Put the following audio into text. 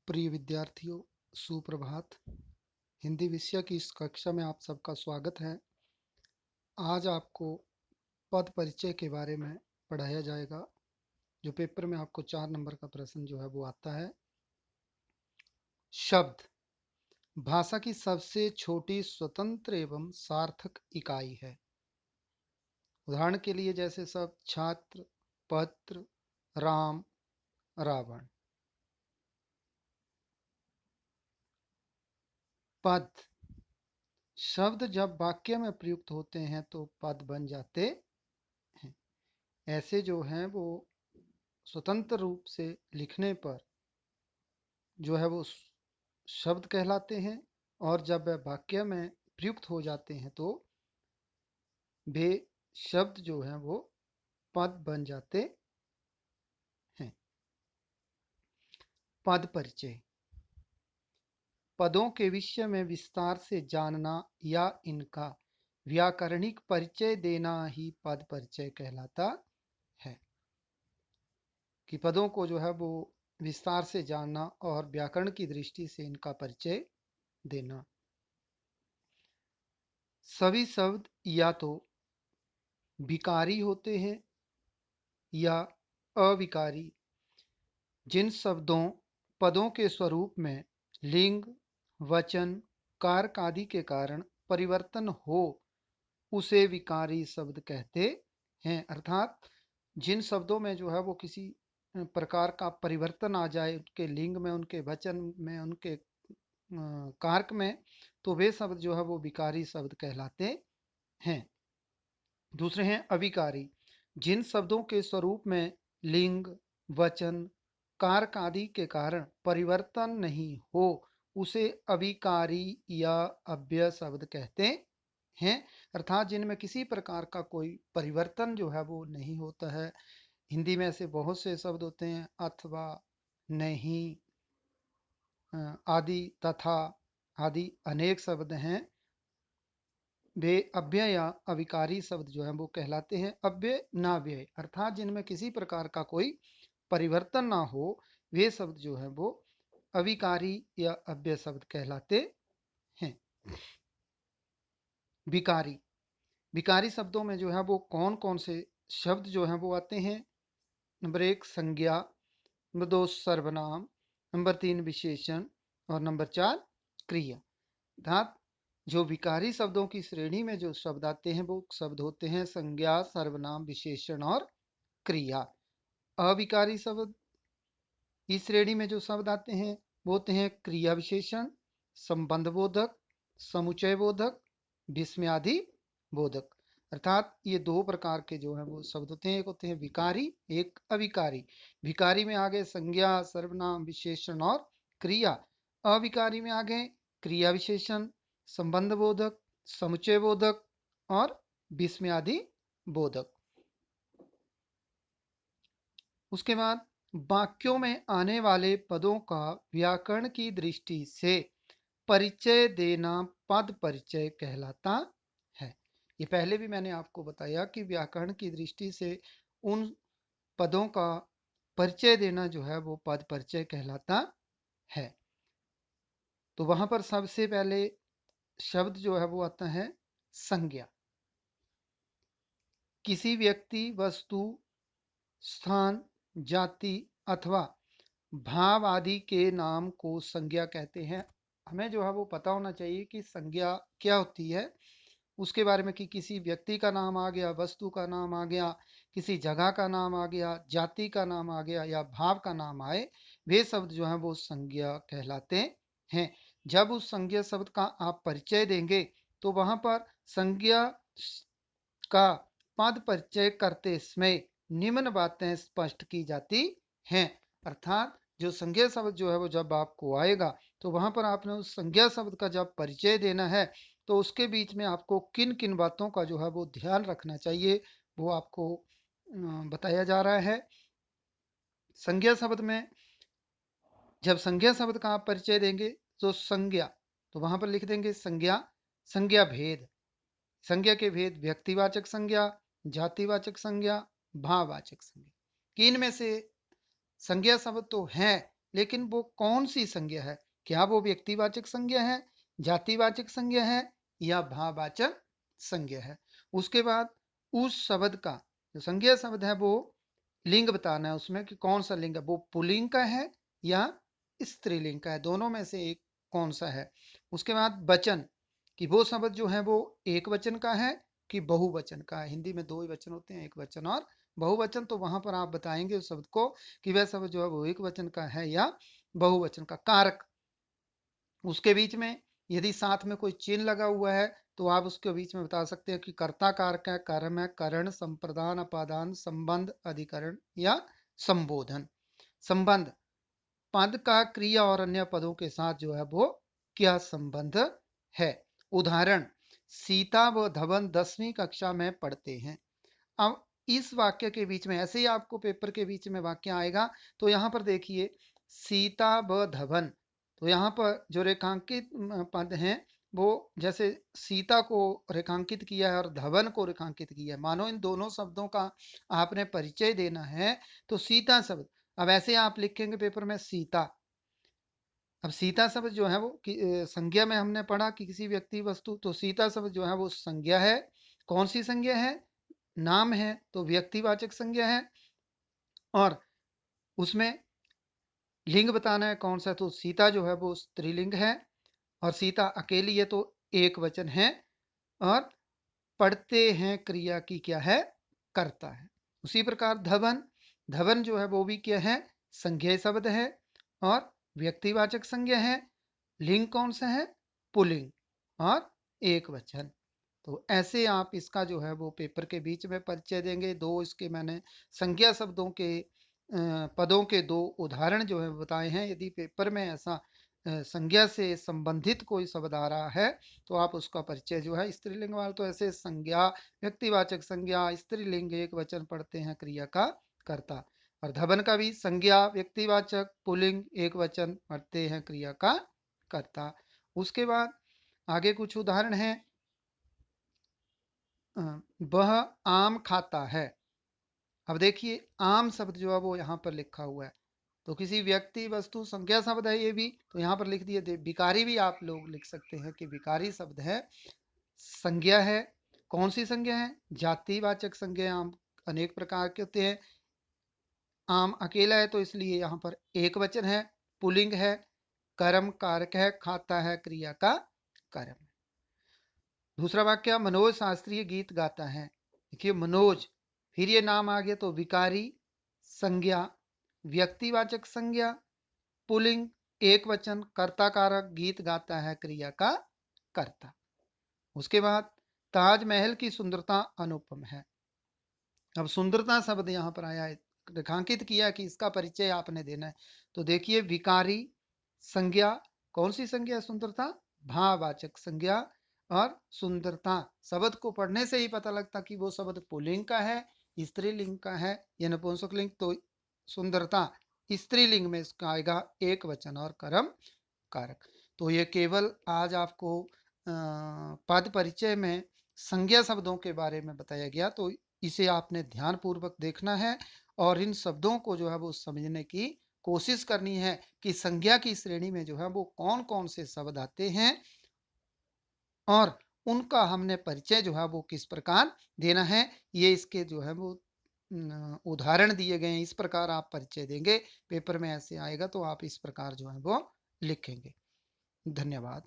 प्रिय विद्यार्थियों, सुप्रभात। हिंदी विषय की इस कक्षा में आप सबका स्वागत है। आज आपको पद परिचय के बारे में पढ़ाया जाएगा। जो पेपर में आपको 4 नंबर का प्रश्न जो है वो आता है। शब्द भाषा की सबसे छोटी स्वतंत्र एवं सार्थक इकाई है। उदाहरण के लिए जैसे शब्द छात्र, पत्र, राम, रावण। पद शब्द जब वाक्य में प्रयुक्त होते हैं तो पद बन जाते हैं। ऐसे जो हैं वो स्वतंत्र रूप से लिखने पर जो है वो शब्द कहलाते हैं, और जब वह वाक्य में प्रयुक्त हो जाते हैं तो वे शब्द जो हैं वो पद बन जाते हैं। पद परिचय पदों के विषय में विस्तार से जानना या इनका व्याकरणिक परिचय देना ही पद परिचय कहलाता है। कि पदों को जो है वो विस्तार से जानना और व्याकरण की दृष्टि से इनका परिचय देना। सभी शब्द या तो विकारी होते हैं या अविकारी। जिन शब्दों पदों के स्वरूप में लिंग, वचन, कारक आदि के कारण परिवर्तन हो उसे विकारी शब्द कहते हैं। अर्थात जिन शब्दों में जो है वो किसी प्रकार का परिवर्तन आ जाए, उनके लिंग में, उनके वचन में, उनके कारक में, तो वे शब्द जो है वो विकारी शब्द कहलाते हैं। दूसरे हैं अविकारी। जिन शब्दों के स्वरूप में लिंग, वचन, कारक आदि के कारण परिवर्तन नहीं हो उसे अविकारी या अव्यय शब्द कहते हैं। अर्थात जिनमें किसी प्रकार का कोई परिवर्तन जो है वो नहीं होता है। हिंदी में ऐसे बहुत से शब्द होते हैं, अथवा, नहीं, आदि, तथा आदि अनेक शब्द हैं। वे अव्यय या अविकारी शब्द जो है वो कहलाते हैं। अव्यय नाव्यय अर्थात जिनमें किसी प्रकार का कोई परिवर्तन ना हो, वे शब्द जो है वो अविकारी या अव्यय शब्द कहलाते हैं। विकारी विकारी शब्दों में जो है वो कौन कौन से शब्द जो हैं वो आते हैं। नंबर 1 संज्ञा, नंबर 2 सर्वनाम, नंबर 3 विशेषण और नंबर 4 क्रिया। अर्थात जो विकारी शब्दों की श्रेणी में जो शब्द आते हैं वो शब्द होते हैं संज्ञा, सर्वनाम, विशेषण और क्रिया। अविकारी शब्द इस श्रेणी में जो शब्द आते हैं वो होते हैं क्रिया विशेषण, संबंध बोधक, समुचय बोधक, विस्मयादि बोधक। अर्थात ये दो प्रकार के जो है वो शब्द होते हैं। एक होते हैं विकारी, एक अविकारी। विकारी में आ गए संज्ञा, सर्वनाम, विशेषण और क्रिया। अविकारी में आ गए क्रिया विशेषण, संबंध बोधक, समुचय बोधक और विस्मयादि बोधक। उसके बाद वाक्यों में आने वाले पदों का व्याकरण की दृष्टि से परिचय देना पद परिचय कहलाता है। ये पहले भी मैंने आपको बताया कि व्याकरण की दृष्टि से उन पदों का परिचय देना जो है वो पद परिचय कहलाता है। तो वहां पर सबसे पहले शब्द जो है वो आता है संज्ञा। किसी व्यक्ति, वस्तु, स्थान, जाति अथवा भाव आदि के नाम को संज्ञा कहते हैं। हमें जो है वो पता होना चाहिए कि संज्ञा क्या होती है, उसके बारे में। कि किसी व्यक्ति का नाम आ गया, वस्तु का नाम आ गया, किसी जगह का नाम आ गया, जाति का नाम आ गया या भाव का नाम आए, वे शब्द जो है वो संज्ञा कहलाते हैं। जब उस संज्ञा शब्द का आप परिचय देंगे तो वहां पर संज्ञा का पद परिचय करते समय निम्न बातें स्पष्ट की जाती हैं। अर्थात जो संज्ञा शब्द जो है वो जब आपको आएगा तो वहां पर आपने उस संज्ञा शब्द का जब परिचय देना है तो उसके बीच में आपको किन किन बातों का जो है वो ध्यान रखना चाहिए, वो आपको बताया जा रहा है। संज्ञा शब्द में जब संज्ञा शब्द का आप परिचय देंगे तो संज्ञा, तो वहां पर लिख देंगे संज्ञा, संज्ञा भेद। संज्ञा के भेद व्यक्तिवाचक संज्ञा, जातिवाचक संज्ञा, भाववाचक संज्ञा। कि इनमें से संज्ञा शब्द तो हैं, लेकिन वो कौन सी संज्ञा है? क्या वो व्यक्तिवाचक संज्ञा है, जातिवाचक संज्ञा है या भाववाचक संज्ञा है? उसके बाद उस शब्द का जो संज्ञा शब्द है वो लिंग बताना है उसमें कि कौन सा लिंग है, वो पुल्लिंग का है या स्त्रीलिंग का है, दोनों में से एक कौन सा है। उसके बाद वचन कि वो शब्द जो है वो एक वचन का है कि बहुवचन का है। हिंदी में दो ही वचन होते हैं, एक वचन और बहुवचन, तो वहां पर आप बताएंगे उस शब्द को कि वह शब्द जो है वो एक वचन का है या बहुवचन का। कारक, उसके बीच में यदि साथ में कोई चिन्ह लगा हुआ है तो आप उसके बीच में बता सकते हैं कि कर्ता कारक है, कर्म है, करण, संप्रदान, अपादान, संबंध, अधिकरण या संबोधन। संबंध, पद का क्रिया और अन्य पदों के साथ जो है वो क्या संबंध है। उदाहरण, सीता व धवन 10वीं कक्षा में पढ़ते हैं। अब इस वाक्य के बीच में ऐसे ही आपको पेपर के बीच में वाक्य आएगा, तो यहाँ पर देखिए सीता व धवन, तो यहाँ पर जो रेखांकित पद हैं वो जैसे सीता को रेखांकित किया है और धवन को रेखांकित किया है, मानो इन दोनों शब्दों का आपने परिचय देना है। तो सीता शब्द, अब ऐसे आप लिखेंगे पेपर में सीता। अब सीता शब्द जो है वो संज्ञा में हमने पढ़ा कि किसी व्यक्ति वस्तु, तो सीता शब्द जो है वो संज्ञा है। कौन सी संज्ञा है? नाम है तो व्यक्तिवाचक संज्ञा है, और उसमें लिंग बताना है कौन सा, तो सीता जो है वो स्त्रीलिंग है और सीता अकेली है तो एक वचन है, और पढ़ते हैं क्रिया की क्या है? करता है। उसी प्रकार धवन, धवन जो है वो भी क्या है? संज्ञा शब्द है और व्यक्तिवाचक संज्ञा है। लिंग कौन सा है? पुल्लिंग और एक वचन। तो ऐसे आप इसका जो है वो पेपर के बीच में परिचय देंगे। दो इसके मैंने संज्ञा शब्दों के पदों के दो उदाहरण जो है बताए हैं। यदि पेपर में ऐसा संज्ञा से संबंधित कोई शब्द आ रहा है तो आप उसका परिचय जो है, स्त्रीलिंग वाला तो ऐसे संज्ञा, व्यक्तिवाचक संज्ञा, स्त्रीलिंग, एक वचन, पढ़ते हैं क्रिया का कर्ता, और धवन का भी संज्ञा, व्यक्तिवाचक, पुल्लिंग, एक वचन, पढ़ते हैं क्रिया का कर्ता। उसके बाद आगे कुछ उदाहरण हैं। वह आम खाता है। अब देखिए आम शब्द जो है वो यहाँ पर लिखा हुआ है, तो किसी व्यक्ति वस्तु संज्ञा शब्द है ये भी, तो यहाँ पर लिख दिए। विकारी भी आप लोग लिख सकते हैं कि विकारी शब्द है, संज्ञा है। कौन सी संज्ञा है? जातिवाचक संज्ञा। आम अनेक प्रकार के होते हैं, आम अकेला है तो इसलिए यहाँ पर एक वचन है, पुल्लिंग है, कर्म कारक है, खाता है क्रिया का कर्म। दूसरा वाक्य, मनोज शास्त्रीय गीत गाता है। देखिए मनोज, फिर ये नाम आ गया तो विकारी, संज्ञा, व्यक्तिवाचक संज्ञा, पुल्लिंग, एक वचन, कर्ता कारक, गीत गाता है क्रिया का कर्ता। उसके बाद ताजमहल की सुंदरता अनुपम है। अब सुंदरता शब्द यहाँ पर आया है, रेखांकित किया कि इसका परिचय आपने देना है। तो देखिए विकारी, संज्ञा, कौन सी संज्ञा? सुंदरता, भाववाचक संज्ञा, और सुंदरता शब्द को पढ़ने से ही पता लगता कि वो शब्द पुल्लिंग का है, स्त्रीलिंग का है या नपुंसकलिंग। तो सुंदरता स्त्रीलिंग में इसका आएगा एक वचन और कर्म कारक। तो ये केवल आज आपको पद परिचय में संज्ञा शब्दों के बारे में बताया गया, तो इसे आपने ध्यान पूर्वक देखना है और इन शब्दों को जो है वो समझने की कोशिश करनी है कि संज्ञा की श्रेणी में जो है वो कौन कौन से शब्द आते हैं और उनका हमने परिचय जो है वो किस प्रकार देना है। ये इसके जो है वो उदाहरण दिए गए हैं, इस प्रकार आप परिचय देंगे। पेपर में ऐसे आएगा तो आप इस प्रकार जो है वो लिखेंगे। धन्यवाद।